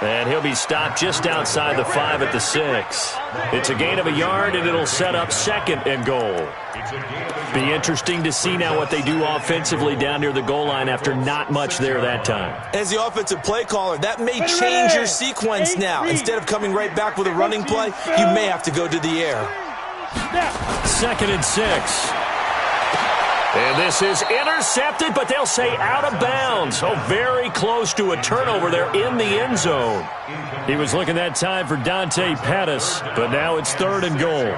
And he'll be stopped just outside the 5 at the 6. It's a gain of a yard, and it'll set up 2nd and goal. Be interesting to see now what they do offensively down near the goal line after not much there that time. As the offensive play caller, that may change your sequence now. Instead of coming right back with a running play, you may have to go to the air. 2nd and 6. And this is intercepted, but they'll say out of bounds. So very close to a turnover there in the end zone. He was looking that time for Dante Pettis, but now it's 3rd and goal.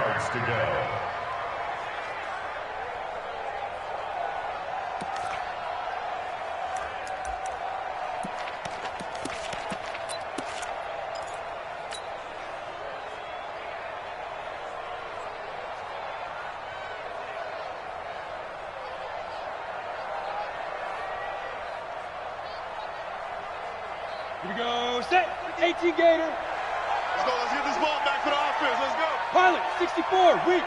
Here we go, set, 18 Gator. Let's go, let's get this ball back for the offense, let's go. Pilot, 64, weak.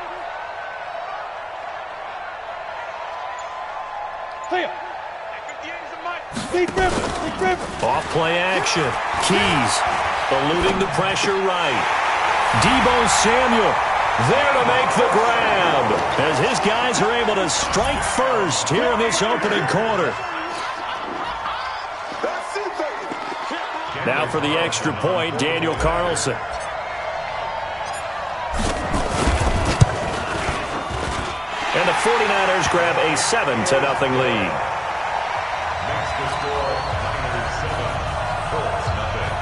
Clear. Lead river. Off play action. Keys eluding the pressure right. Deebo Samuel there to make the grab as his guys are able to strike first here in this opening quarter. Now for the extra point, Daniel Carlson. And the 49ers grab a 7-0 lead. Next to score, Niners 7, Colts nothing.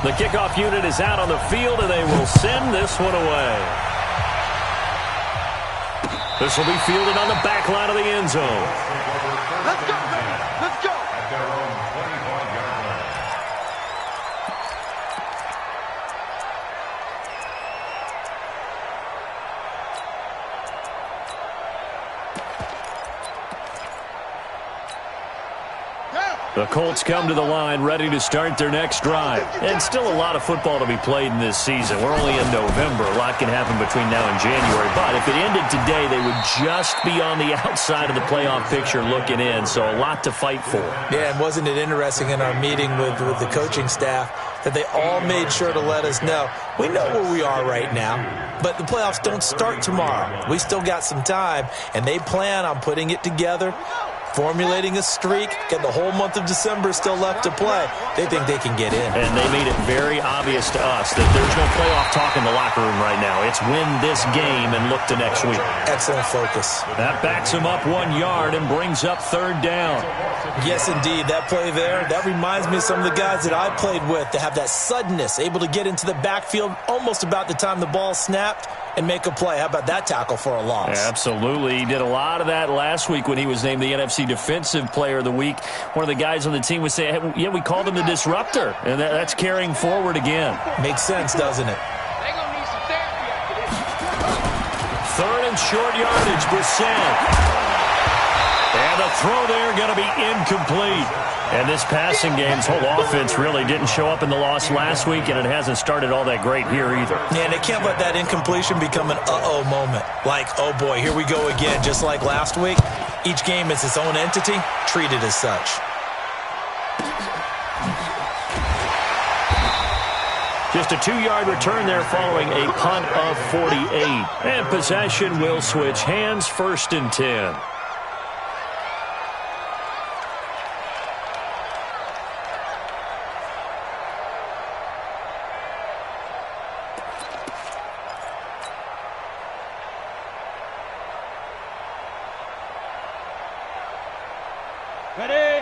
The kickoff unit is out on the field, and they will send this one away. This will be fielded on the back line of the end zone. Let's go, baby. Let's go. At their own 25-yard line. The Colts come to the line ready to start their next drive. And still a lot of football to be played in this season. We're only in November. A lot can happen between now and January. But if it ended today, they would just be on the outside of the playoff picture looking in. So a lot to fight for. Yeah, and wasn't it interesting in our meeting with the coaching staff that they all made sure to let us know, we know where we are right now, but the playoffs don't start tomorrow. We still got some time, and they plan on putting it together, formulating a streak, get the whole month of December still left to play. They think they can get in. And they made it very obvious to us that there's no playoff talk in the locker room right now. It's win this game and look to next week. Excellent focus. That backs him up 1 yard and brings up 3rd down. Yes, indeed. That play there, that reminds me of some of the guys that I played with to have that suddenness, able to get into the backfield almost about the time the ball snapped and make a play. How about that tackle for a loss? Absolutely. He did a lot of that last week when he was named the NFC Defensive Player of the Week. One of the guys on the team would say, hey, yeah, we called him the disruptor, and that's carrying forward again. Makes sense, doesn't it? They're going to need some therapy after this. 3rd and short yardage, Brissett. And the throw there going to be incomplete. And this passing game's whole offense really didn't show up in the loss last week, and it hasn't started all that great here either. Yeah, and they can't let that incompletion become an uh-oh moment. Like, oh boy, here we go again, just like last week. Each game is its own entity, treated as such. Just a 2-yard return there following a punt of 48. And possession will switch hands, 1st and 10.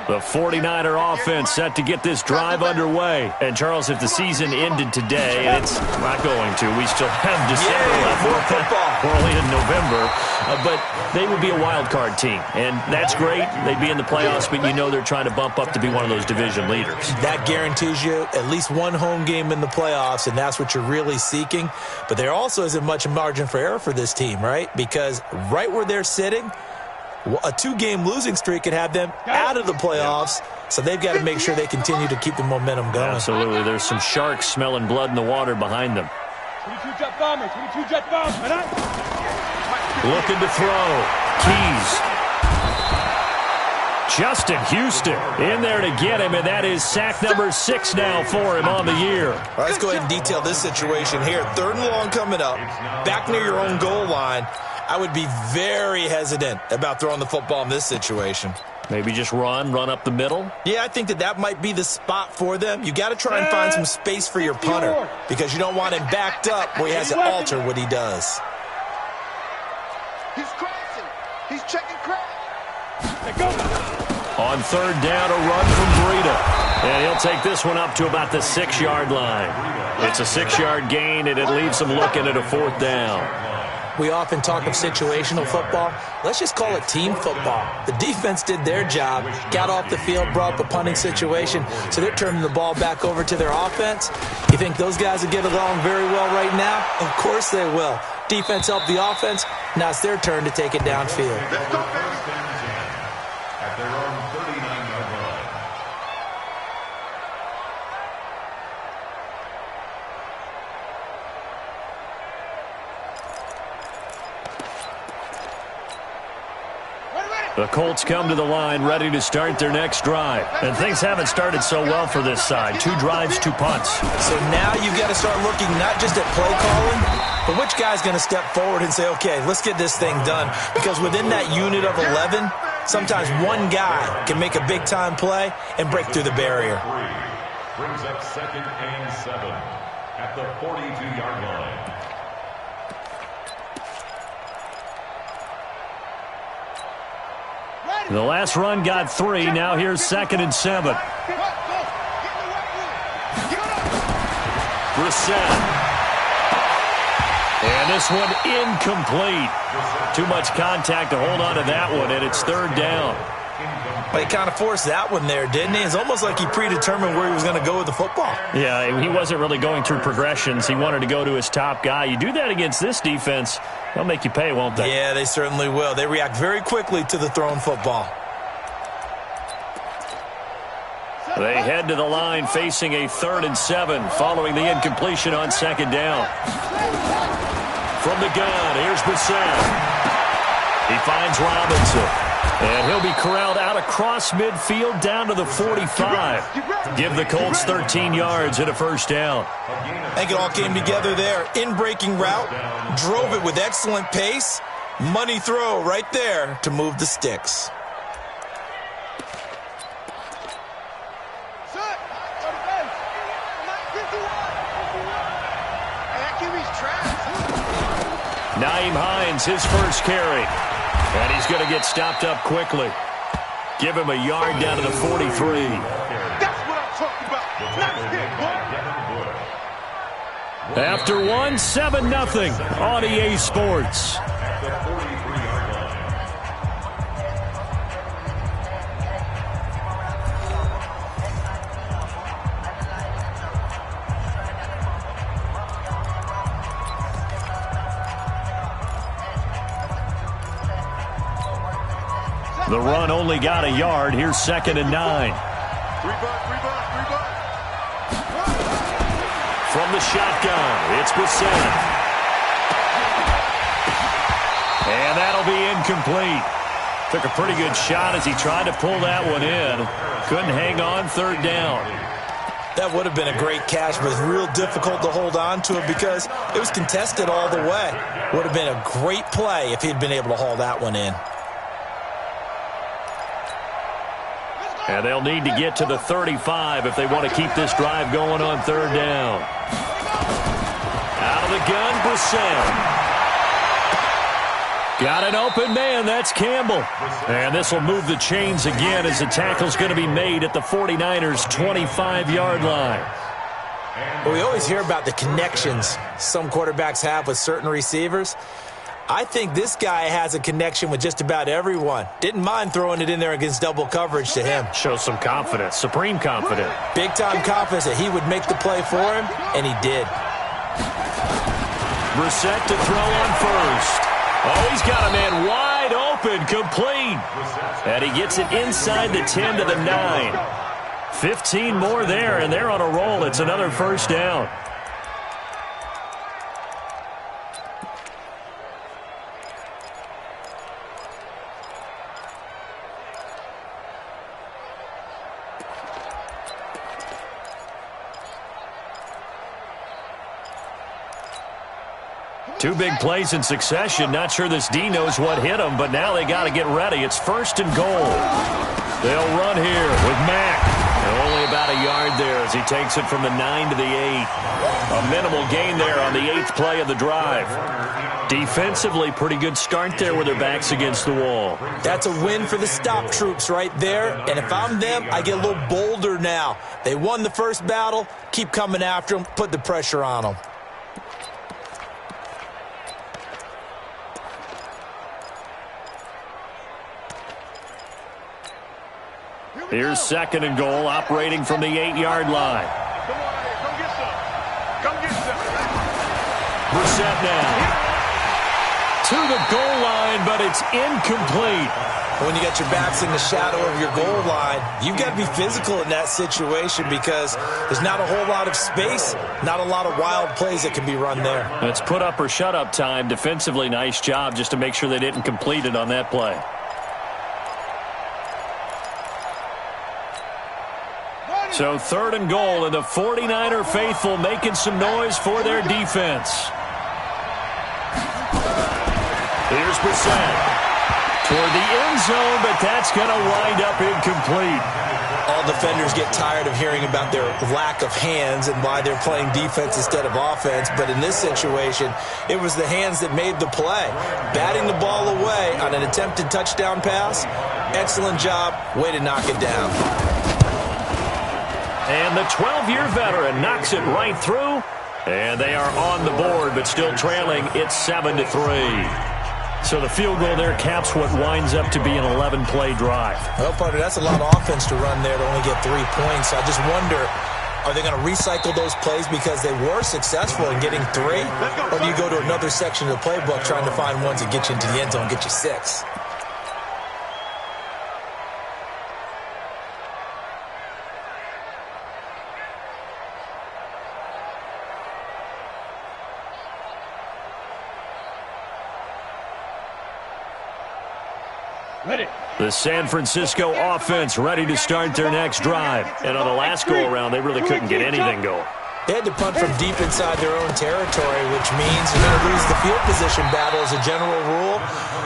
The 49er offense set to get this drive underway. And, Charles, if the season ended today, and it's not going to, we still have December left. More football. We're only in November. But they would be a wild card team. And that's great. They'd be in the playoffs, but you know they're trying to bump up to be one of those division leaders. That guarantees you at least one home game in the playoffs, and that's what you're really seeking. But there also isn't much margin for error for this team, right? Because right where they're sitting, a 2-game losing streak could have them out of the playoffs, so they've got to make sure they continue to keep the momentum going. Absolutely. There's some sharks smelling blood in the water behind them. 22 jet bomber, 22 jet bomber. Looking to throw. Keys. Justin Houston in there to get him, and that is sack number 6 now for him on the year. All right, let's go ahead and detail this situation here. 3rd and long coming up, back near your own goal line. I would be very hesitant about throwing the football in this situation. Maybe just run up the middle? Yeah, I think that might be the spot for them. You got to try and find some space for your punter because you don't want him backed up where he has to alter what he does. He's crossing. He's checking crack. On 3rd down, a run from Breida. And he'll take this one up to about the 6-yard line. It's a 6-yard gain, and it leaves him looking at a 4th down. We often talk of situational football. Let's just call it team football. The defense did their job, got off the field, brought up a punting situation, so they're turning the ball back over to their offense. You think those guys will get along very well right now? Of course they will. Defense helped the offense. Now it's their turn to take it downfield. Let's go, baby. At their own 39-yard line. The Colts come to the line ready to start their next drive. And things haven't started so well for this side. 2 drives, 2 punts. So now you've got to start looking not just at play calling, but which guy's going to step forward and say, okay, let's get this thing done. Because within that unit of 11, sometimes one guy can make a big-time play and break through the barrier. Brings up 2nd and 7 at the 42-yard line. The last run got 3. Now here's 2nd and 7. Brissett. And this one incomplete. Too much contact to hold on to that one, and it's 3rd down. But he kind of forced that one there, didn't he? It's almost like he predetermined where he was going to go with the football. Yeah, he wasn't really going through progressions. He wanted to go to his top guy. You do that against this defense, they'll make you pay, won't they? Yeah, they certainly will. They react very quickly to the thrown football. They head to the line facing a 3rd and 7 following the incompletion on 2nd down. From the gun, here's Brissett. He finds Robinson. And he'll be corralled out across midfield down to the 45. Give the Colts 13 yards and a 1st down. I think it all came together there. In-breaking route, drove it with excellent pace. Money throw right there to move the sticks. Nyheim Hines, his first carry. And he's going to get stopped up quickly. Give him a yard down to the 43. That's what I'm talking about. Nice hit, boy. After 7-0 on EA Sports. At the 43-yard line. The run only got a yard. Here's 2nd and 9. Rebutt. From the shotgun, it's Brissett. And that'll be incomplete. Took a pretty good shot as he tried to pull that one in. Couldn't hang on, 3rd down. That would have been a great catch, but it's real difficult to hold on to it because it was contested all the way. Would have been a great play if he'd been able to haul that one in. And they'll need to get to the 35 if they want to keep this drive going on 3rd down. Out of the gun, Brissett. Got an open man, that's Campbell. And this will move the chains again as the tackle's going to be made at the 49ers' 25-yard line. Well, we always hear about the connections some quarterbacks have with certain receivers. I think this guy has a connection with just about everyone. Didn't mind throwing it in there against double coverage to him. Shows some confidence, supreme confidence. Big-time confidence that he would make the play for him, and he did. Brissett to throw on first. Oh, he's got a man wide open, complete. And he gets it inside the 10 to the 9. 15 more there, and they're on a roll. It's another 1st down. Two big plays in succession. Not sure this D knows what hit him, but now they got to get ready. It's 1st and goal. They'll run here with Mack. And only about a yard there as he takes it from the 9 to the 8. A minimal gain there on the 8th play of the drive. Defensively, pretty good start there with their backs against the wall. That's a win for the stop troops right there. And if I'm them, I get a little bolder now. They won the first battle. Keep coming after them. Put the pressure on them. Here's 2nd and goal, operating from the 8-yard line. Come on, here. Come get some. Come get some. Brissett now to the goal line, but it's incomplete. When you got your backs in the shadow of your goal line, you've got to be physical in that situation because there's not a whole lot of space, not a lot of wild plays that can be run there. It's put up or shut up time. Defensively, nice job just to make sure they didn't complete it on that play. So 3rd and goal, and the 49er faithful making some noise for their defense. Here's Brissett toward the end zone, but that's going to wind up incomplete. All defenders get tired of hearing about their lack of hands and why they're playing defense instead of offense. But in this situation, it was the hands that made the play. Batting the ball away on an attempted touchdown pass, excellent job. Way to knock it down. And the 12-year veteran knocks it right through. And they are on the board, but still trailing. It's 7-3. So the field goal there caps what winds up to be an 11-play drive. Well, partner, that's a lot of offense to run there to only get 3 points. I just wonder, are they going to recycle those plays because they were successful in getting 3? Or do you go to another section of the playbook trying to find ones that get you into the end zone, get you 6? Ready. The San Francisco offense ready to start their next drive. And on the last go-around, they really couldn't get anything going. They had to punt from deep inside their own territory, which means you're going to lose the field position battle as a general rule.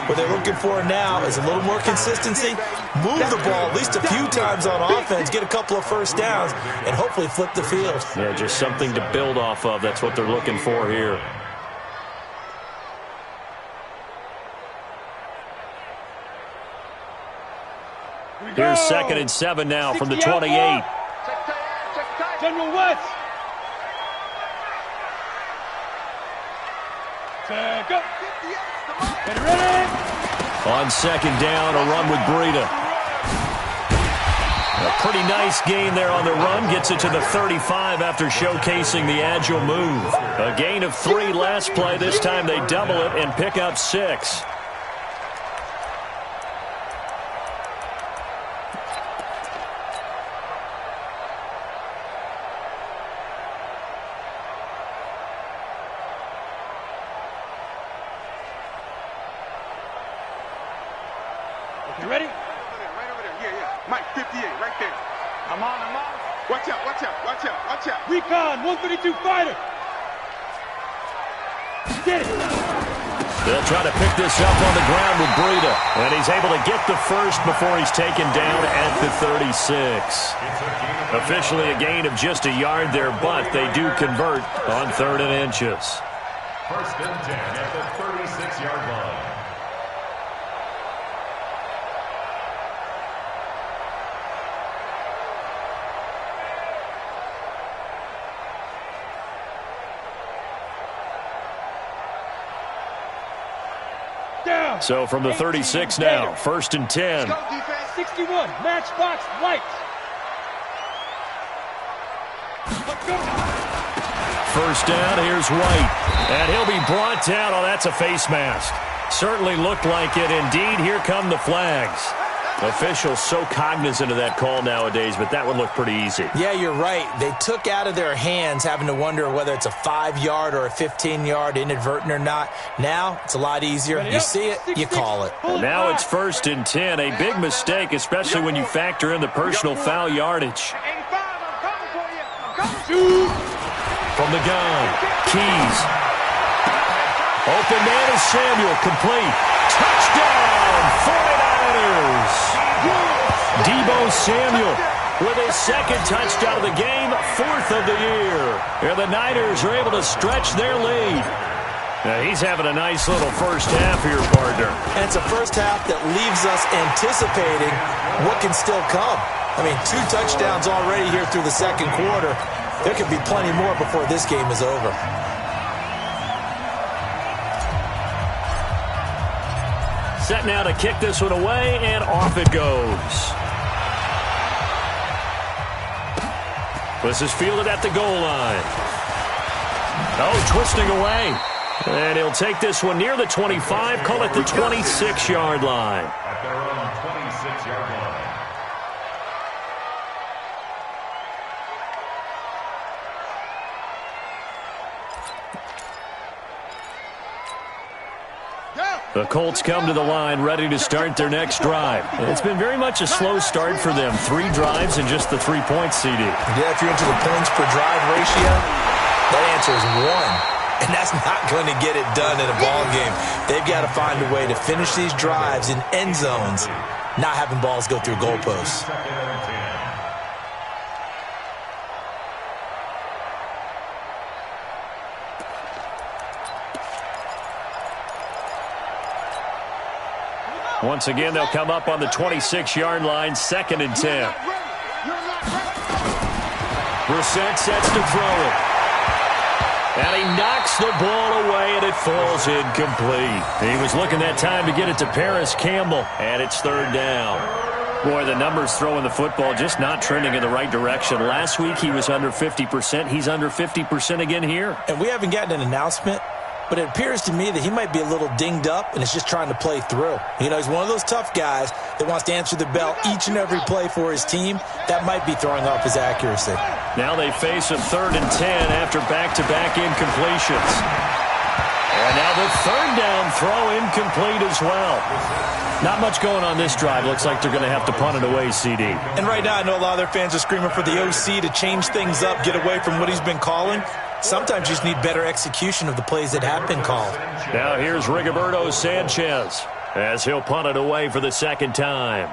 What they're looking for now is a little more consistency, move the ball at least a few times on offense, get a couple of first downs, and hopefully flip the field. Yeah, just something to build off of. That's what they're looking for here. Here's 2nd and 7 now from the 28. General West. Check up. Get ready. On 2nd down, a run with Breida. A pretty nice gain there on the run. Gets it to the 35 after showcasing the agile move. A gain of 3 last play. This time they double it and pick up 6. You ready? Right over there. Yeah. Mike, 58, right there. I'm on. Watch out. Recon, 132 fighter. Get it. They'll try to pick this up on the ground with Breida. And he's able to get the first before he's taken down at the 36. Officially a gain of just a yard there, but they do convert on 3rd and inches. 1st and 10 at the 36-yard line. So from the 36 now, 1st and 10. 61, matchbox lights. First down, here's White. And he'll be brought down. Oh, that's a face mask. Certainly looked like it. Indeed, here come the flags. Officials so cognizant of that call nowadays, but that would look pretty easy. Yeah, you're right. They took out of their hands having to wonder whether it's a 5-yard or a 15-yard, inadvertent or not. Now, it's a lot easier. You see it, you call it. And now it's 1st and 10. A big mistake, especially when you factor in the personal foul yardage. 85, I'm coming for you. I'm coming. From the gun, Keys. Open man is Samuel, complete. Touchdown, 49ers. Deebo Samuel with his second touchdown of the game, 4th of the year. And the Niners are able to stretch their lead. Now, he's having a nice little first half here, partner. And it's a first half that leaves us anticipating what can still come. I mean, 2 touchdowns already here through the second quarter. There could be plenty more before this game is over. Set now to kick this one away, and off it goes. This is fielded at the goal line. Oh, twisting away. And he'll take this one near the 25, call it the 26-yard line. At their own 26-yard line. The Colts come to the line ready to start their next drive. It's been very much a slow start for them. 3 drives and just the 3 points, CD. Yeah, if you're into the points per drive ratio, that answer is 1. And that's not going to get it done in a ball game. They've got to find a way to finish these drives in end zones, not having balls go through goalposts. Once again, they'll come up on the 26-yard line, 2nd and 10. Brissett sets to throw it. And he knocks the ball away, and it falls incomplete. He was looking that time to get it to Paris Campbell, and it's 3rd down. Boy, the numbers throwing the football just not trending in the right direction. Last week, he was under 50%. He's under 50% again here. And we haven't gotten an announcement, but it appears to me that he might be a little dinged up and is just trying to play through. You know, he's one of those tough guys that wants to answer the bell each and every play for his team. That might be throwing off his accuracy. Now they face a 3rd and 10 after back-to-back incompletions. And now the 3rd down throw incomplete as well. Not much going on this drive. Looks like they're going to have to punt it away, CD. And right now I know a lot of their fans are screaming for the OC to change things up, get away from what he's been calling. Sometimes you just need better execution of the plays that have been called. Now here's Rigoberto Sanchez as he'll punt it away for the 2nd time.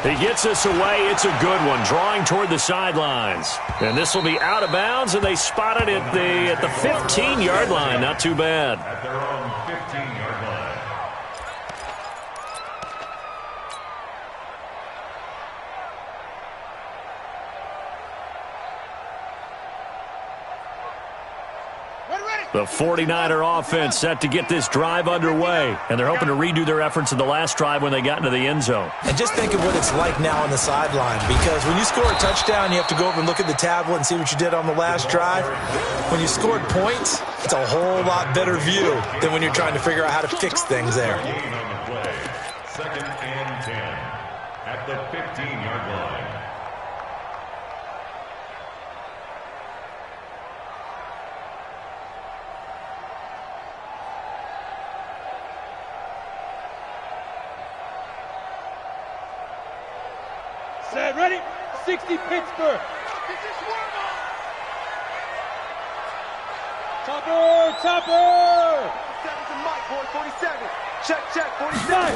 He gets this away. It's a good one, drawing toward the sidelines. And this will be out of bounds, and they spot it at the 15-yard line. Not too bad. At their own 15-yard line. The 49er offense set to get this drive underway, and they're hoping to redo their efforts in the last drive when they got into the end zone. And just think of what it's like now on the sideline, because when you score a touchdown, you have to go over and look at the tablet and see what you did on the last drive. When you scored points, it's a whole lot better view than when you're trying to figure out how to fix things there. Gain on the play. 2nd and 10 at the 15-yard line. Set, ready? 60 Pittsburgh. Topper, Topper. 47 Mike, boy, 47. Check, 47.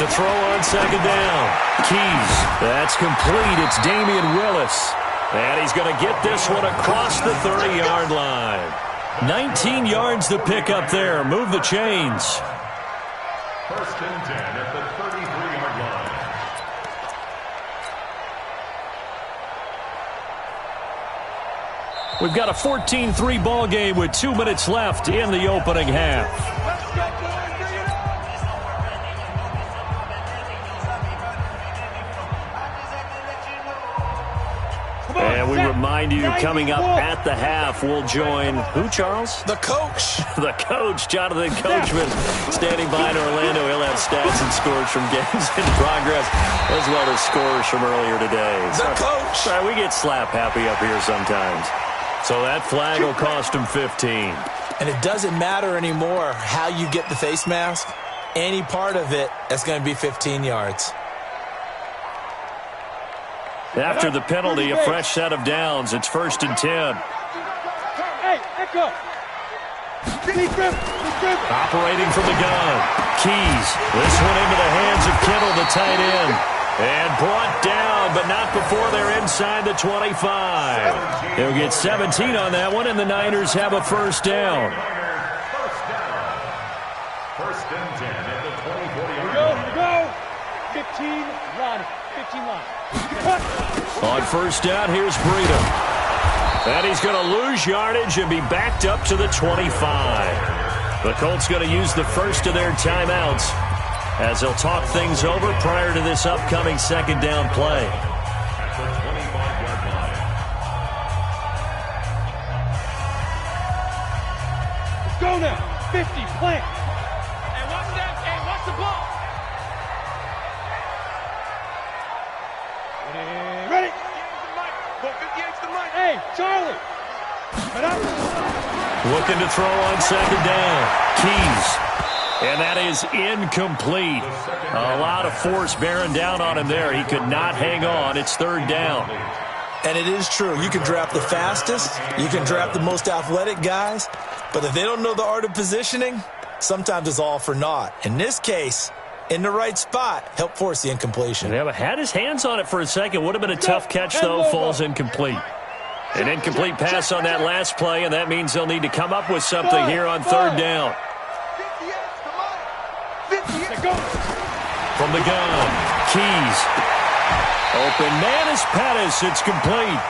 To throw on 2nd down. Keys. That's complete. It's Damian Willis. And he's going to get this one across the 30-yard line. 19 yards to pick up there. Move the chains. 1st and 10 at the 33-yard line. We've got a 14-3 ball game with 2 minutes left in the opening half. And we remind you, coming up at the half, we'll join who, Charles? The coach. The coach, Jonathan Coachman, standing by in Orlando. He'll have stats and scores from games in progress, as well as scores from earlier today. The coach. Sorry, we get slap happy up here sometimes. So that flag will cost him 15. And it doesn't matter anymore how you get the face mask. Any part of it, that's going to be 15 yards. After the penalty, a fresh set of downs. It's 1st and 10. Hey, Echo. Operating from the gun. Keys. This one into the hands of Kittle, the tight end. And brought down, but not before they're inside the 25. They'll get 17 on that one, and the Niners have a first down. First and 10 at the 20-40 yard Here we go. 15 line. 15 line. On first down, here's Breida. And he's going to lose yardage and be backed up to the 25. The Colts going to use the first of their timeouts as they'll talk things over prior to this upcoming second down play. At the 25-yard line. Let's go now. 50, plant. And watch the ball. Ready? Hey, Charlie. Looking to throw on second down. Keys. And that is incomplete. A lot of force bearing down on him there. He could not hang on. It's third down. And it is true. You can draft the fastest. You can draft the most athletic guys. But if they don't know the art of positioning, sometimes it's all for naught. In this case, in the right spot, help force the incompletion. Yeah, but had his hands on it for a second. Would have been a tough catch, though. Falls incomplete. An incomplete pass on that last play, and that means they'll need to come up with something here on third down. From the gun, Keys. Open man is Pettis. It's complete.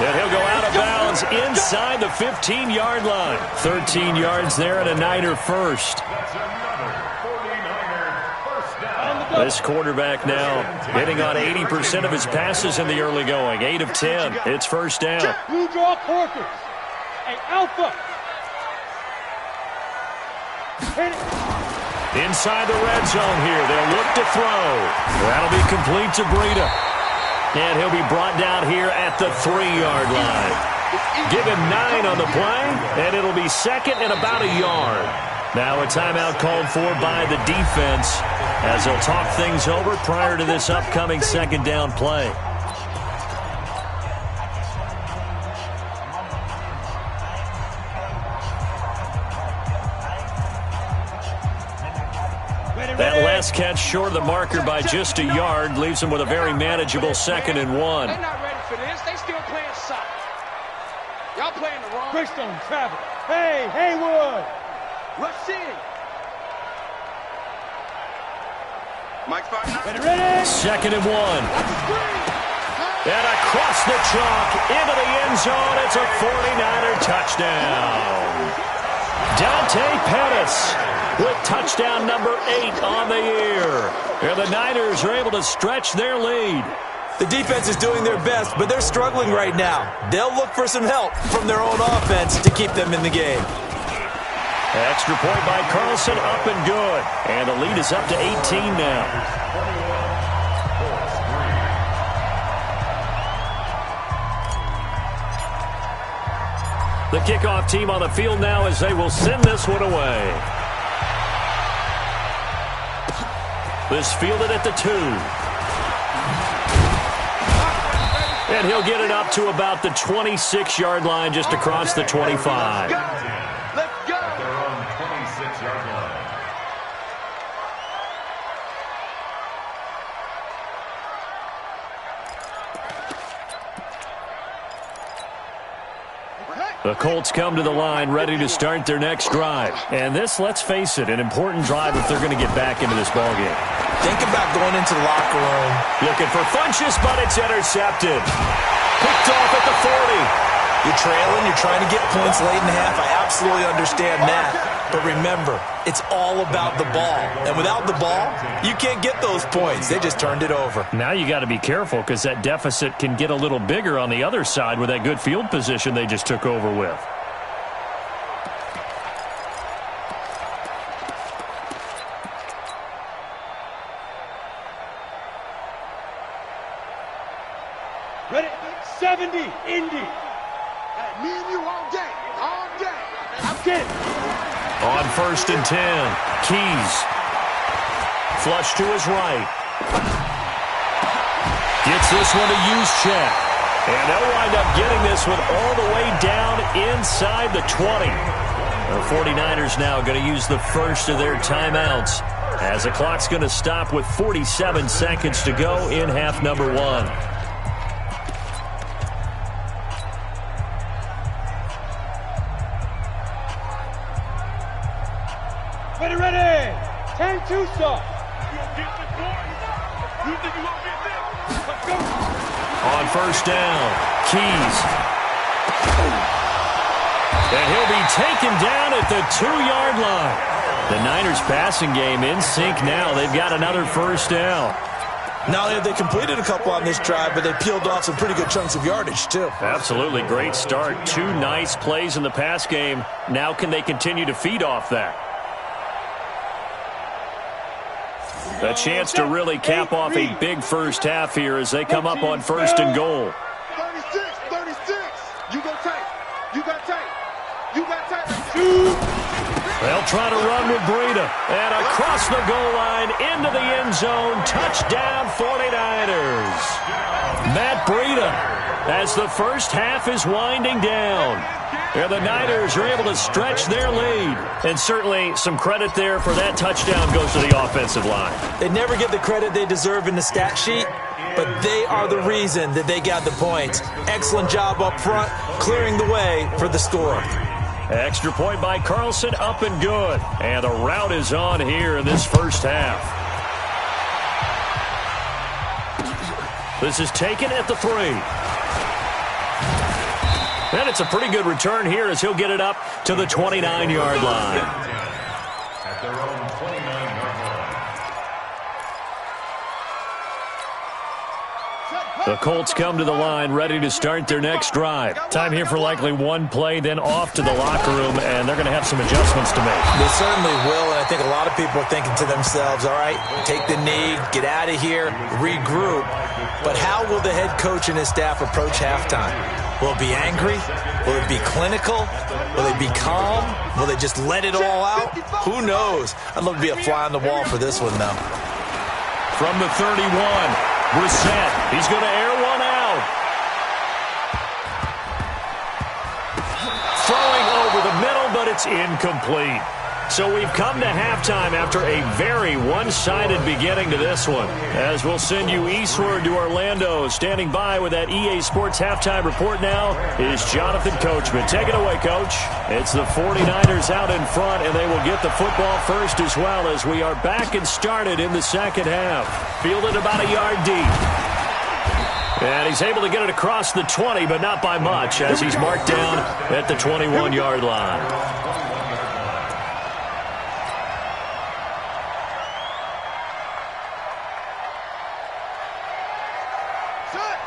And he'll go out of bounds inside the 15-yard line. 13 yards there and a Niner first. That's another 49er first down. This quarterback now hitting on 80% of his passes in the early going. 8 of 10. It's first down. Blue draw Corkers. Hey, Alpha. Hit it. Inside the red zone here. They'll look to throw. That'll be complete to Breida. And he'll be brought down here at the 3-yard line. Give him 9 on the play, and it'll be second and about a yard. Now a timeout called for by the defense as they'll talk things over prior to this upcoming second down play. That last catch short of the marker by just a yard leaves them with a very manageable 2nd and 1. They're not ready for this. They still playing soft. Y'all playing the wrong. Brickstone, travel. Hey, Haywood. Rush in. Mike's 5-9. Ready? 2nd and 1. And across the chalk into the end zone. It's a 49er touchdown. Dante Pettis with touchdown number 8 on the year. And the Niners are able to stretch their lead. The defense is doing their best, but they're struggling right now. They'll look for some help from their own offense to keep them in the game. Extra point by Carlson, up and good. And the lead is up to 18 now. The kickoff team on the field now as they will send this one away. This fielded at the 2. And he'll get it up to about the 26-yard line just across the 25. Let's go. At their own 26-yard line. The Colts come to the line ready to start their next drive. And this, let's face it, an important drive if they're going to get back into this ballgame. Think about going into the locker room. Looking for Funchess, but it's intercepted. Picked off at the 40. You're trailing, you're trying to get points late in the half. I absolutely understand that. But remember, it's all about the ball. And without the ball, you can't get those points. They just turned it over. Now you got to be careful because that deficit can get a little bigger on the other side with that good field position they just took over with. Ready? 70, Indy. Me and you all day. All day. I'm kidding. On 1st and 10, Keys. Flush to his right. Gets this one to use check. And they'll wind up getting this one all the way down inside the 20. The 49ers now going to use the first of their timeouts as the clock's going to stop with 47 seconds to go in half number 1. Ready. 10-2 stop. On first down, Keys. And he'll be taken down at the 2-yard line. The Niners passing game in sync now. They've got another first down. Not only have they completed a couple on this drive, but they peeled off some pretty good chunks of yardage, too. Absolutely. Great start. 2 nice plays in the pass game. Now can they continue to feed off that? A chance to really cap off a big first half here as they come up on first and goal. 36. You go tight. You got tight. They'll try to run with Breida. And across the goal line into the end zone. Touchdown 49ers. Matt Breida as the first half is winding down. And the Niners are able to stretch their lead. And certainly some credit there for that touchdown goes to the offensive line. They never get the credit they deserve in the stat sheet, but they are the reason that they got the points. Excellent job up front, clearing the way for the score. Extra point by Carlson, up and good. And the route is on here in this first half. This is taken at the 3. And it's a pretty good return here as he'll get it up to the 29-yard line. At their own 29-yard line. The Colts come to the line ready to start their next drive. Time here for likely one play, then off to the locker room, and they're going to have some adjustments to make. They certainly will, and I think a lot of people are thinking to themselves, all right, take the knee, get out of here, regroup. But how will the head coach and his staff approach halftime? Will it be angry? Will it be clinical? Will they be calm? Will they just let it all out? Who knows? I'd love to be a fly on the wall for this one, though. From the 31, Brissett. He's going to air one out. Throwing over the middle, but it's incomplete. So we've come to halftime after a very one-sided beginning to this one. As we'll send you eastward to Orlando. Standing by with that EA Sports halftime report now is Jonathan Coachman. Take it away, Coach. It's the 49ers out in front, and they will get the football first as well as we are back and started in the second half. Fielded about a yard deep. And he's able to get it across the 20, but not by much as he's marked down at the 21-yard line.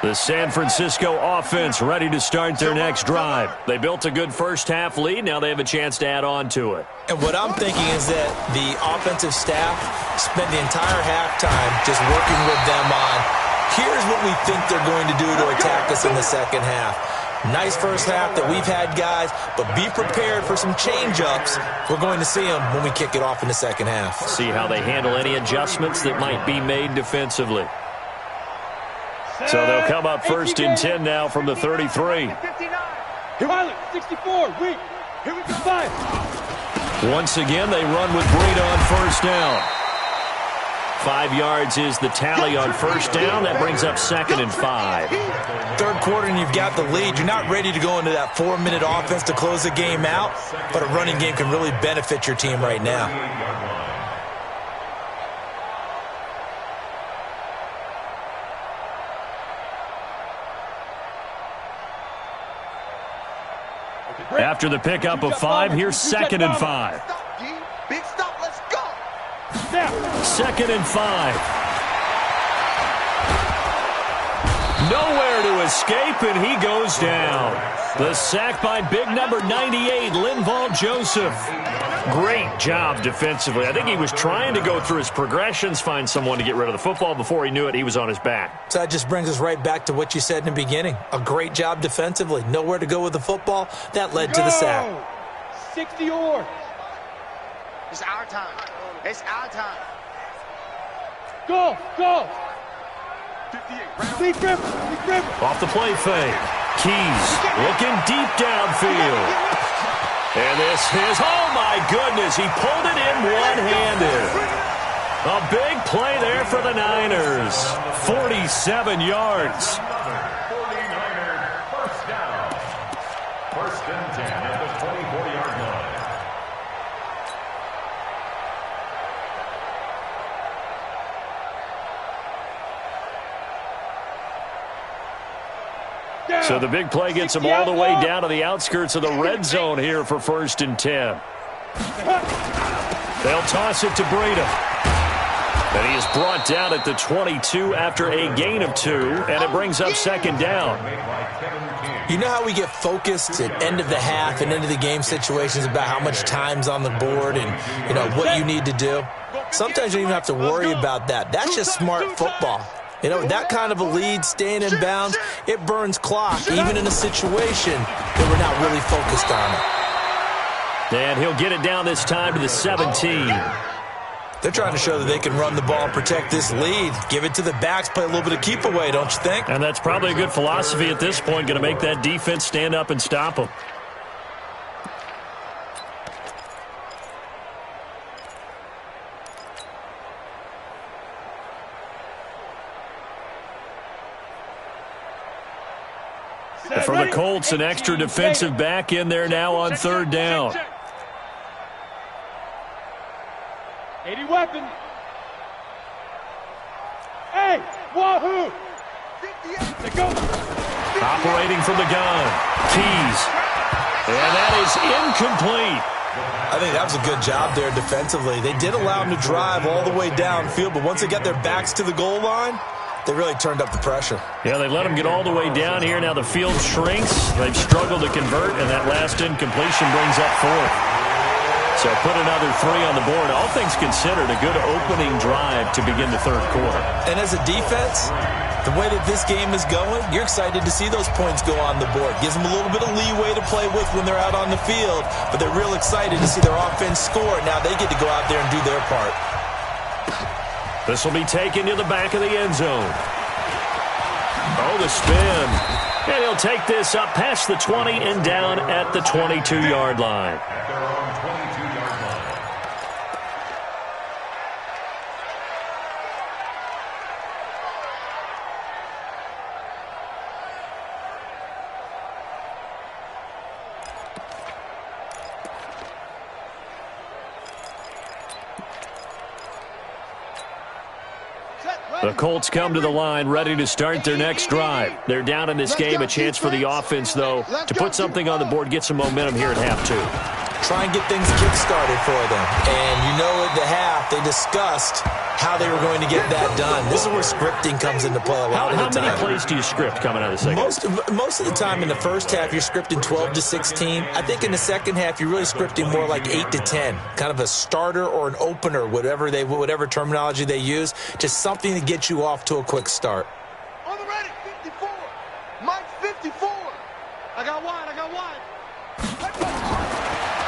The San Francisco offense ready to start their next drive. They built a good first-half lead. Now they have a chance to add on to it. And what I'm thinking is that the offensive staff spent the entire halftime just working with them on, here's what we think they're going to do to attack us in the second half. Nice first half that we've had, guys, but be prepared for some change-ups. We're going to see them when we kick it off in the second half. See how they handle any adjustments that might be made defensively. So they'll come up first and 10 now from the 33. Pilot, 64, wait. Here we go, 5. Once again, they run with Breida on first down. 5 yards is the tally on first down. That brings up second and 5. Third quarter and you've got the lead. You're not ready to go into that 4-minute offense to close the game out, but a running game can really benefit your team right now. After the pickup of 5, here's second and 5. Big stop, let's go. Second and 5. Nowhere to escape, and he goes down. The sack by big number 98, Linval Joseph. Great job defensively. I think he was trying to go through his progressions, find someone to get rid of the football. Before he knew it, he was on his back. So that just brings us right back to what you said in the beginning. A great job defensively. Nowhere to go with the football. That led to the sack. 60 yours. It's our time. It's our time. Go. Off the play fake. Keys looking deep downfield. And this is, oh my goodness, he pulled it in one-handed. A big play there for the Niners. 47 yards. 49er first down. First and 10 at the 24-yard line. So the big play gets them all the way down to the outskirts of the red zone here for first and 10. They'll toss it to Breda. And he is brought down at the 22 after a gain of 2, and it brings up second down. You know how we get focused at end of the half and end of the game situations about how much time's on the board and, you know, what you need to do? Sometimes you don't even have to worry about that. That's just smart football. You know, that kind of a lead, staying in bounds, it burns clock, even in a situation that we're not really focused on it. And he'll get it down this time to the 17. They're trying to show that they can run the ball and protect this lead. Give it to the backs, play a little bit of keep away, don't you think? And that's probably a good philosophy at this point, going to make that defense stand up and stop them. And for the Colts, an extra defensive back in there now on third down. 80 weapon. Hey, wahoo! They go. Operating from the gun. Keys. And that is incomplete. I think that was a good job there defensively. They did allow them to drive all the way downfield, but once they got their backs to the goal line, they really turned up the pressure. Yeah, they let them get all the way down here. Now the field shrinks. They've struggled to convert, and that last incompletion brings up fourth. So put another 3 on the board. All things considered, a good opening drive to begin the third quarter. And as a defense, the way that this game is going, you're excited to see those points go on the board. Gives them a little bit of leeway to play with when they're out on the field, but they're real excited to see their offense score. Now they get to go out there and do their part. This will be taken to the back of the end zone. Oh, the spin. And he'll take this up past the 20 and down at the 22-yard line. At their own 22-yard line. The Colts come to the line ready to start their next drive. They're down in this game. A chance for the offense, though, to put something on the board, get some momentum here at half 2. Try and get things kick-started for them. And you know at the half, they discussed how they were going to get that done. This is where scripting comes into play a lot of the time. How many plays do you script coming out of the second? Most of the time in the first half, you're scripting 12 to 16. I think in the second half, you're really scripting more like 8 to 10. Kind of a starter or an opener, whatever terminology they use. Just something to get you off to a quick start. On the ready, 54. Mike 54. I got wide.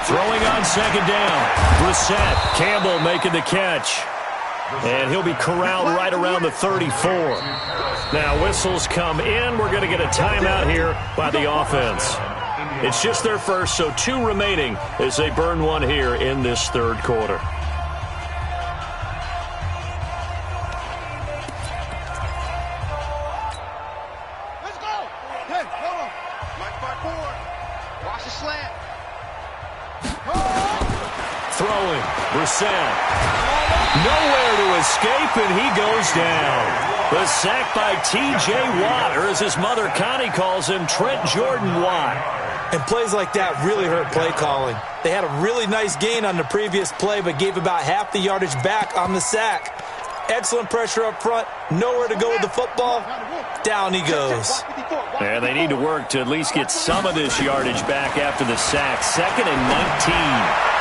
Throwing on second down. Brissett. Campbell making the catch. And he'll be corralled right around the 34. Now whistles come in. We're going to get a timeout here by the offense. It's just their first, so 2 remaining as they burn one here in this third quarter. Let's go. Hey, come on. Mike 5-4. Watch the slant. Throwing. Brissett. Nowhere to escape, and he goes down. The sack by T.J. Watt, or as his mother Connie calls him, Trent Jordan Watt. And plays like that really hurt play calling. They had a really nice gain on the previous play, but gave about half the yardage back on the sack. Excellent pressure up front. Nowhere to go with the football. Down he goes. And they need to work to at least get some of this yardage back after the sack. 2nd and 19.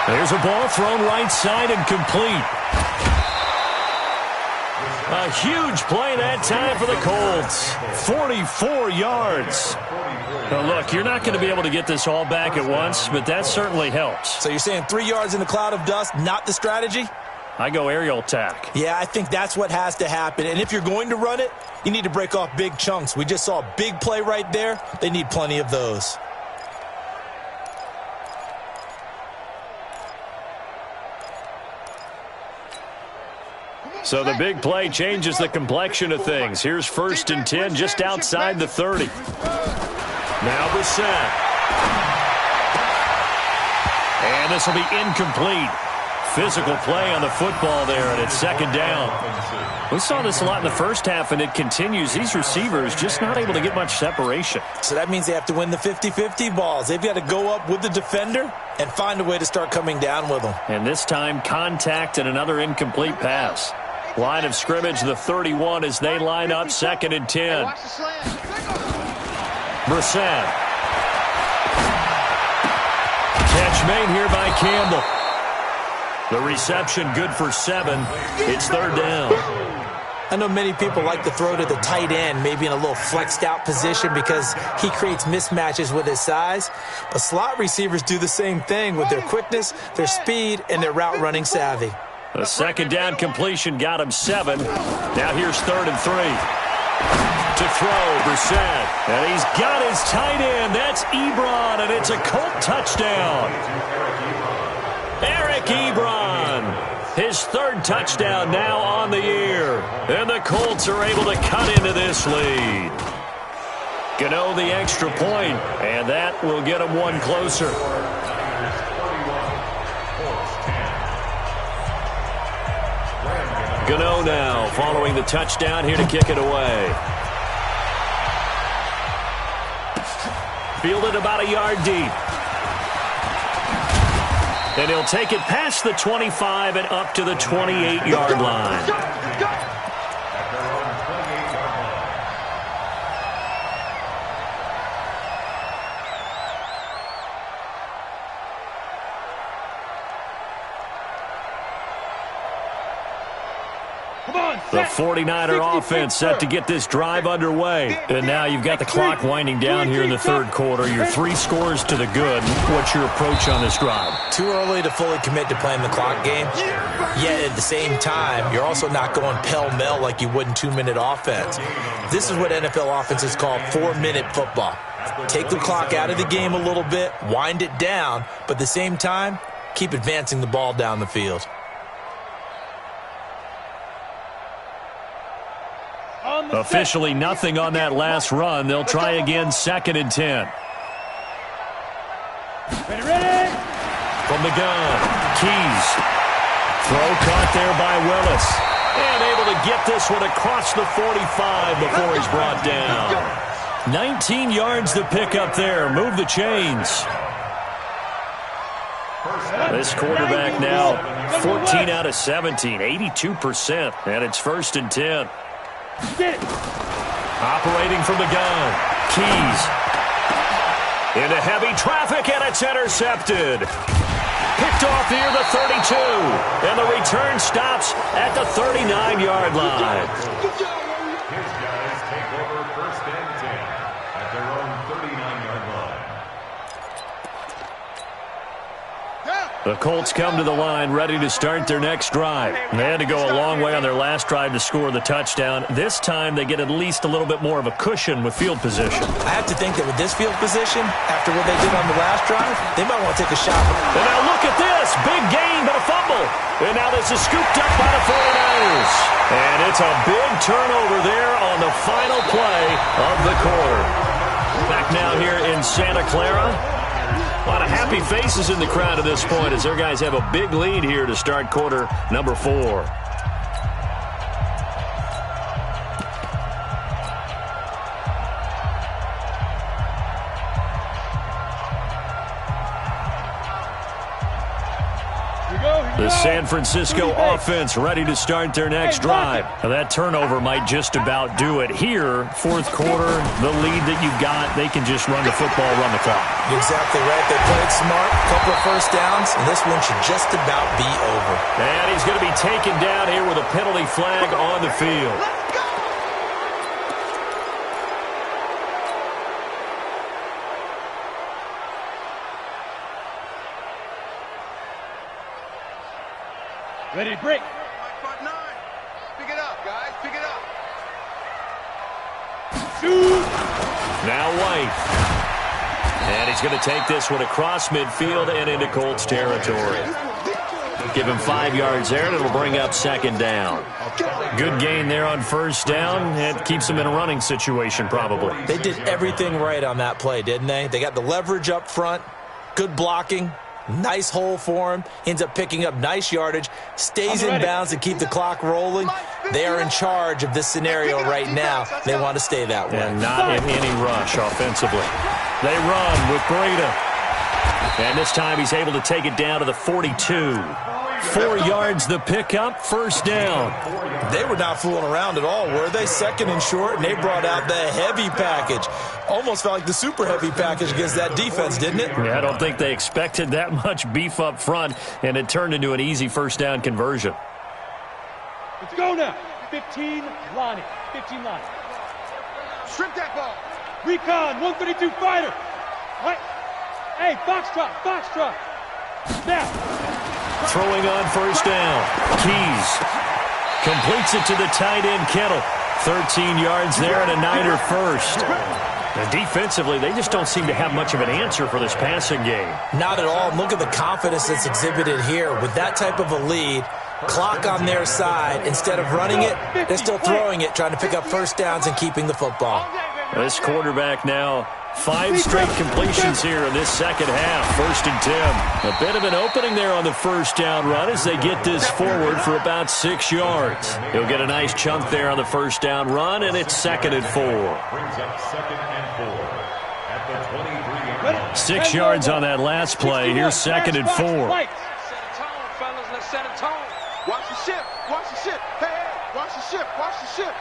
There's a ball thrown right side and complete. A huge play that time for the Colts. 44 yards. Now look, you're not going to be able to get this all back at once, but that certainly helps. So you're saying 3 yards in a cloud of dust, not the strategy? I go aerial attack. Yeah, I think that's what has to happen. And if you're going to run it, you need to break off big chunks. We just saw a big play right there. They need plenty of those. So the big play changes the complexion of things. Here's 1st and 10 just outside the 30. Now Brissett. And this will be incomplete. Physical play on the football there, and it's 2nd down. We saw this a lot in the first half, and it continues. These receivers just not able to get much separation. So that means they have to win the 50-50 balls. They've got to go up with the defender and find a way to start coming down with them. And this time, contact and another incomplete pass. Line of scrimmage, the 31 as they line up, 2nd and 10. Brissett. Catch made here by Campbell. The reception good for 7. It's 3rd down. I know many people like to throw to the tight end, maybe in a little flexed out position because he creates mismatches with his size. But slot receivers do the same thing with their quickness, their speed, and their route running savvy. The 2nd down completion got him 7. Now here's 3rd and 3. To throw, Brissett. And he's got his tight end. That's Ebron, and it's a Colt touchdown. Eric Ebron, his 3rd touchdown now on the year. And the Colts are able to cut into this lead. Gano the extra point, and that will get them one closer. Gano now following the touchdown here to kick it away. Fielded about a yard deep. And he'll take it past the 25 and up to the 28-yard line. The 49er offense set to get this drive underway. And now you've got the clock winding down here in the 3rd quarter. You're 3 scores to the good. What's your approach on this drive? Too early to fully commit to playing the clock game. Yet at the same time, you're also not going pell-mell like you would in 2-minute offense. This is what NFL offenses call 4-minute football. Take the clock out of the game a little bit, wind it down, but at the same time, keep advancing the ball down the field. Officially nothing on that last run. They'll try again, 2nd and 10. Ready? From the gun, Keys. Throw caught there by Willis. And able to get this one across the 45 before he's brought down. 19 yards to pick up there. Move the chains. This quarterback now 14 out of 17, 82%. And it's 1st and 10. Operating from the gun, Keys. Into heavy traffic, and it's intercepted. Picked off near the 32. And the return stops at the 39-yard line. His guys take over 1st and 10 at their own 39-yard line. The Colts come to the line ready to start their next drive. They had to go a long way on their last drive to score the touchdown. This time they get at least a little bit more of a cushion with field position. I have to think that with this field position, after what they did on the last drive, they might want to take a shot. And now look at this. Big gain, but a fumble. And now this is scooped up by the 49ers. And it's a big turnover there on the final play of the quarter. Back now here in Santa Clara. A lot of happy faces in the crowd at this point as their guys have a big lead here to start quarter number 4. The San Francisco offense ready to start their next drive. Now that turnover might just about do it. Here, 4th quarter, the lead that you've got, they can just run the football, run the clock. Exactly right. They played smart, a couple of 1st downs, and this one should just about be over. And he's going to be taken down here with a penalty flag on the field. Ready, break. Front 9. Pick it up, guys. Pick it up. Shoot. Now White. And he's going to take this one across midfield and into Colts territory. Give him 5 yards there, and it'll bring up second down. Good gain there on first down. It keeps them in a running situation, probably. They did everything right on that play, didn't they? They got the leverage up front, good blocking, nice hole for him, ends up picking up nice yardage, stays in bounds to keep the clock rolling. They are in charge of this scenario right now. They want to stay that way. And not in any rush offensively. They run with Breda. And this time he's able to take it down to the 42. 4 yards the pickup, first down. They were not fooling around at all, were they? Second and short, and they brought out the heavy package. Almost felt like the super heavy package against that defense, didn't it? Yeah, I don't think they expected that much beef up front, and it turned into an easy first down conversion. Let's go now. 15 Lonnie. 15 Lonnie. Strip that ball. Recon, 132 fighter. Right. Hey, Foxtrot, Foxtrot. Now. Throwing on first down. Keys completes it to the tight end, Kettle. 13 yards there and a Niner first. And defensively, they just don't seem to have much of an answer for this passing game. Not at all. Look at the confidence that's exhibited here. With that type of a lead, clock on their side, instead of running it, they're still throwing it, trying to pick up first downs and keeping the football. This quarterback now, 5 straight completions here in this second half. First and 10. A bit of an opening there on the first down run as they get this forward for about 6 yards. He'll get a nice chunk there on the first down run, and it's second and 4. Brings up second and 4 at the 23-yard line. 6 yards on that last play. Here's second and 4. Set a tone, fellas. Let's set a tone. Watch the ship. Watch the ship. Hey, hey. Watch the ship. Watch the ship.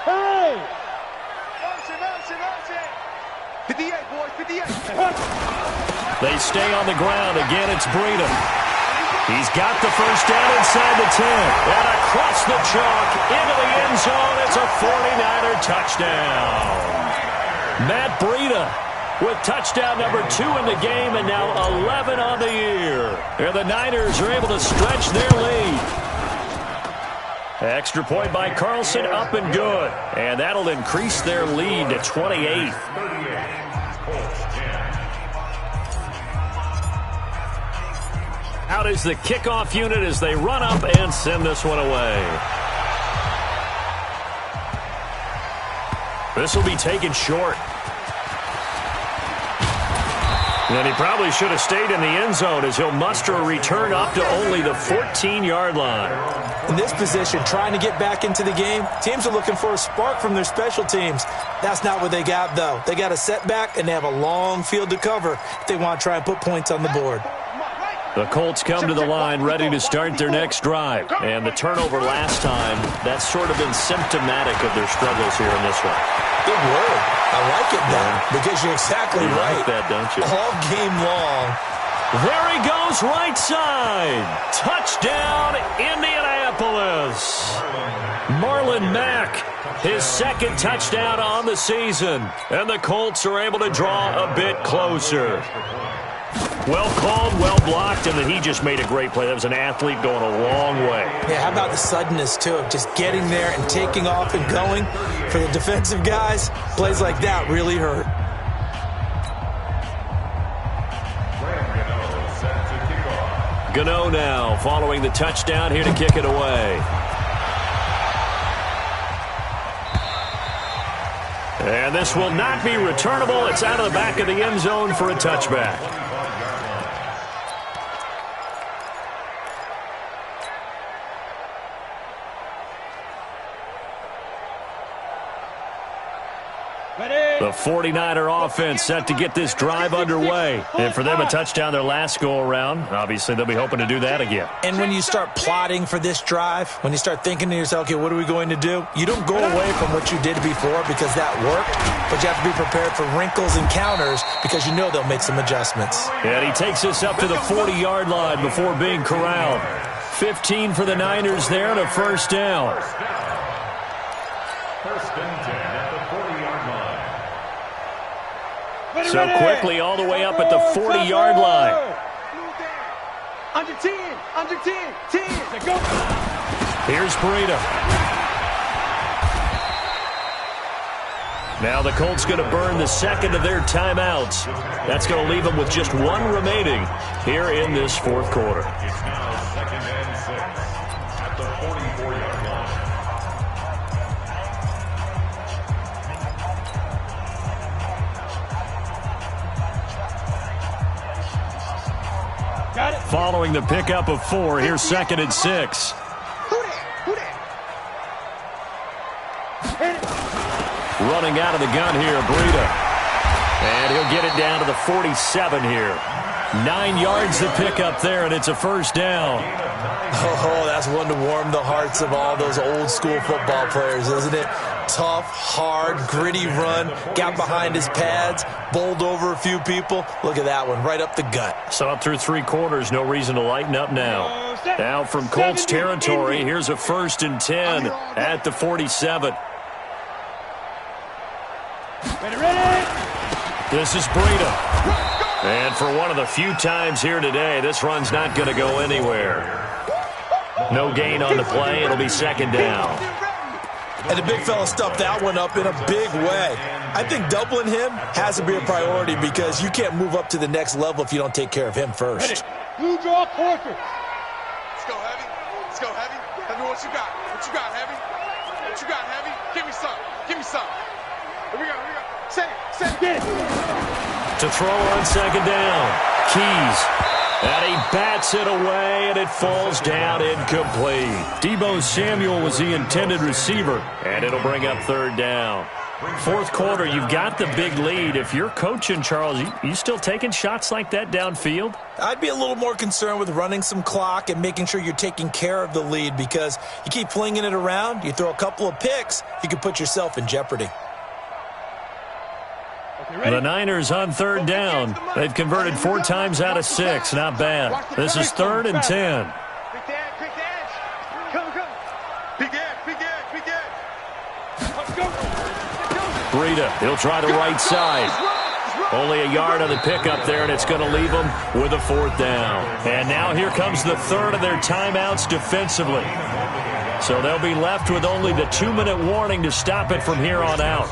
Hey. 58, boys. 58. They stay on the ground. Again, it's Breda. He's got the first down inside the 10. And across the chalk into the end zone. It's a 49er touchdown. Matt Breda with touchdown number 2 in the game and now 11 on the year. And the Niners are able to stretch their lead. Extra point by Carlson, up and good. And that'll increase their lead to 28. Out is the kickoff unit as they run up and send this one away. This will be taken short. And he probably should have stayed in the end zone as he'll muster a return up to only the 14-yard line. In this position, trying to get back into the game, teams are looking for a spark from their special teams. That's not what they got, though. They got a setback, and they have a long field to cover if they want to try and put points on the board. The Colts come to the line ready to start their next drive. And the turnover last time, that's sort of been symptomatic of their struggles here in this one. Good word. I like it now because you're exactly right. Like that, don't you? All game long. There he goes, right side. Touchdown, Indianapolis. Marlon Mack, his second touchdown on the season. And the Colts are able to draw a bit closer. Well called, well blocked, and then he just made a great play. That was an athlete going a long way. Yeah, how about the suddenness, too, of just getting there and taking off and going? For the defensive guys, plays like that really hurt. Gano now following the touchdown here to kick it away. And this will not be returnable. It's out of the back of the end zone for a touchback. The 49er offense set to get this drive underway. And for them, a touchdown their last go-around. Obviously, they'll be hoping to do that again. And when you start plotting for this drive, when you start thinking to yourself, okay, what are we going to do? You don't go away from what you did before because that worked, but you have to be prepared for wrinkles and counters because you know they'll make some adjustments. And he takes us up to the 40-yard line before being corralled. 15 for the Niners there and a first down. First and 10 at the 40-yard line. So quickly all the way up at the 40-yard line. Under 10. Under 10. 10. Go. Here's Breida. Now the Colts going to burn the second of their timeouts. That's going to leave them with just one remaining here in this fourth quarter. It's now 2nd and 6 at the 44-yard line. Got it. Following the pickup of 4, here's 2nd and 6. Who that? Hit it. Running out of the gun here, Breida. And he'll get it down to the 47 here. 9 yards to pick up there, and it's a first down. Oh, that's one to warm the hearts of all those old school football players, isn't it? Tough, hard, gritty run, got behind his pads, bowled over a few people. Look at that one, right up the gut. So up through 3 quarters, no reason to lighten up now. Now from Colts territory, here's a 1st and 10 at the 47. Ready. This is Breida. And for one of the few times here today, this run's not going to go anywhere. No gain on the play. It'll be 2nd down. And the big fella stuffed that one up in a big way. I think doubling him has to be a priority because you can't move up to the next level if you don't take care of him first. Blue draw quarter. Let's go, Heavy. Let's go, Heavy. Heavy, what you got? What you got, Heavy? What you got, Heavy? Give me some. Give me some. Here we go. Here we go. Say it. Get it. To throw on 2nd down. Keys. And he bats it away, and it falls down incomplete. Deebo Samuel was the intended receiver, and it'll bring up 3rd down. Fourth quarter, you've got the big lead. If you're coaching, Charles, you still taking shots like that downfield? I'd be a little more concerned with running some clock and making sure you're taking care of the lead because you keep flinging it around, you throw a couple of picks, you can put yourself in jeopardy. The Niners on 3rd down. They've converted 4 times out of 6. Not bad. This is 3rd and 10. Quick dash. Come. Big edge. Let's go. Breida, he'll try the right side. Only a yard on the pickup there, and it's going to leave them with a 4th down. And now here comes the 3rd of their timeouts defensively. So they'll be left with only the 2-minute warning to stop it from here on out.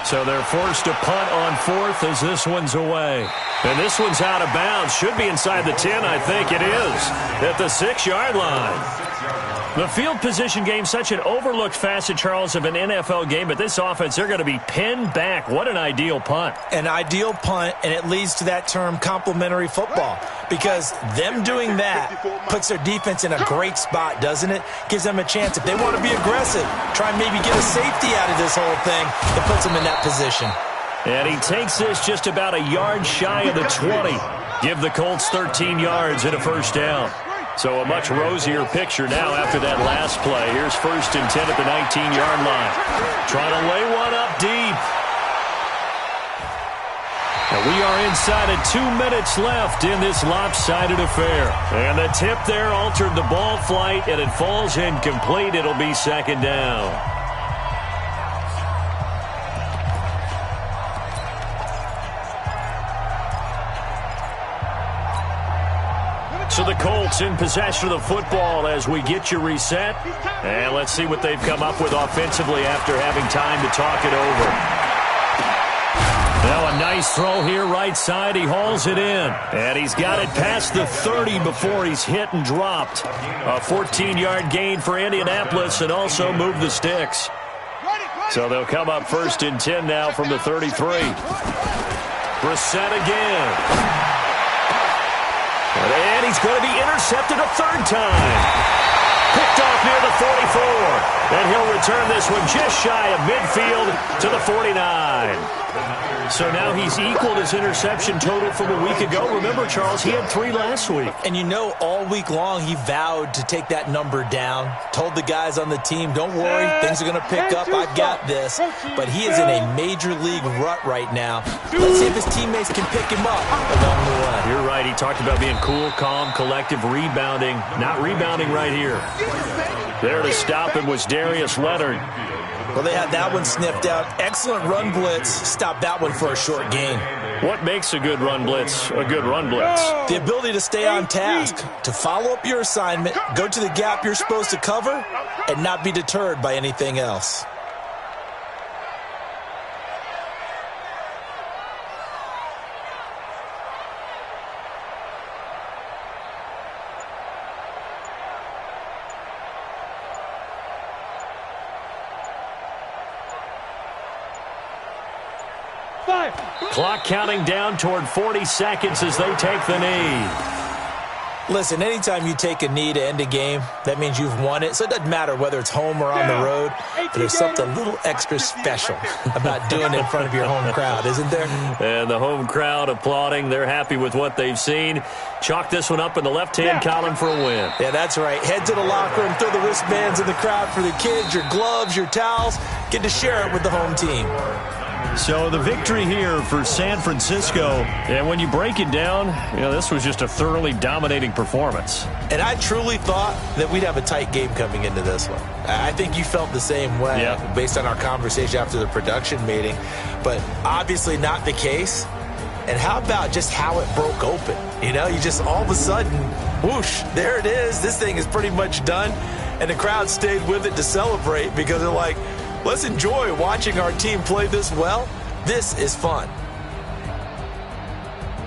So they're forced to punt on 4th as this one's away. And this one's out of bounds. Should be inside the 10, I think it is. At the 6-yard line. The field position game, such an overlooked facet, Charles, of an NFL game. But this offense, they're going to be pinned back. What an ideal punt. An ideal punt, and it leads to that term complementary football. Because them doing that puts their defense in a great spot, doesn't it? Gives them a chance. If they want to be aggressive, try and maybe get a safety out of this whole thing, it puts them in that position. And he takes this just about a yard shy of the 20. Give the Colts 13 yards and a first down. So a much rosier picture now after that last play. Here's 1st and 10 at the 19-yard line. Trying to lay one up deep. And we are inside of 2 minutes left in this lopsided affair. And the tip there altered the ball flight, and it falls incomplete. It'll be 2nd down. So the Colts in possession of the football as we get you reset. And let's see what they've come up with offensively after having time to talk it over. Now a nice throw here right side. He hauls it in. And he's got it past the 30 before he's hit and dropped. A 14-yard gain for Indianapolis and also moved the sticks. So they'll come up 1st and 10 now from the 33. Brissett again. And he's going to be intercepted a 3rd time. Picked off near the 44. And he'll return this one just shy of midfield to the 49. So now he's equaled his interception total from a week ago. Remember, Charles, he had 3 last week. And you know, all week long he vowed to take that number down. Told the guys on the team, don't worry, things are going to pick up. I've got this. But he is in a major league rut right now. Let's see if his teammates can pick him up along the way. You're right. He talked about being cool, calm, collective, rebounding. Not rebounding right here. There to stop him was Darius Leonard. Well, they had that one sniffed out. Excellent run blitz. Stopped that one for a short gain. What makes a good run blitz a good run blitz? The ability to stay on task, to follow up your assignment, go to the gap you're supposed to cover, and not be deterred by anything else. Clock counting down toward 40 seconds as they take the knee. Listen, anytime you take a knee to end a game, that means you've won it. So it doesn't matter whether it's home or on the road. But there's something a little extra special about doing it in front of your home crowd, isn't there? And the home crowd applauding. They're happy with what they've seen. Chalk this one up in the left-hand column for a win. Yeah, that's right. Head to the locker room, throw the wristbands in the crowd for the kids, your gloves, your towels. Get to share it with the home team. So the victory here for San Francisco. And when you break it down, this was just a thoroughly dominating performance. And I truly thought that we'd have a tight game coming into this one. I think you felt the same way based on our conversation after the production meeting. But obviously not the case. And how about just how it broke open? You just all of a sudden, whoosh, there it is. This thing is pretty much done. And the crowd stayed with it to celebrate because they're like, let's enjoy watching our team play this well. This is fun.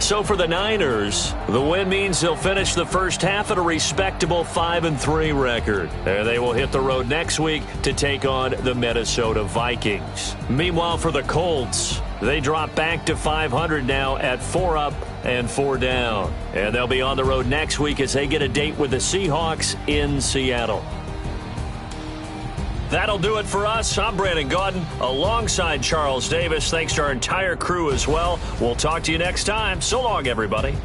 So for the Niners, the win means they'll finish the first half at a respectable 5-3 record. And they will hit the road next week to take on the Minnesota Vikings. Meanwhile, for the Colts, they drop back to 500 now at 4 up and 4 down. And they'll be on the road next week as they get a date with the Seahawks in Seattle. That'll do it for us. I'm Brandon Gaudin alongside Charles Davis. Thanks to our entire crew as well. We'll talk to you next time. So long, everybody.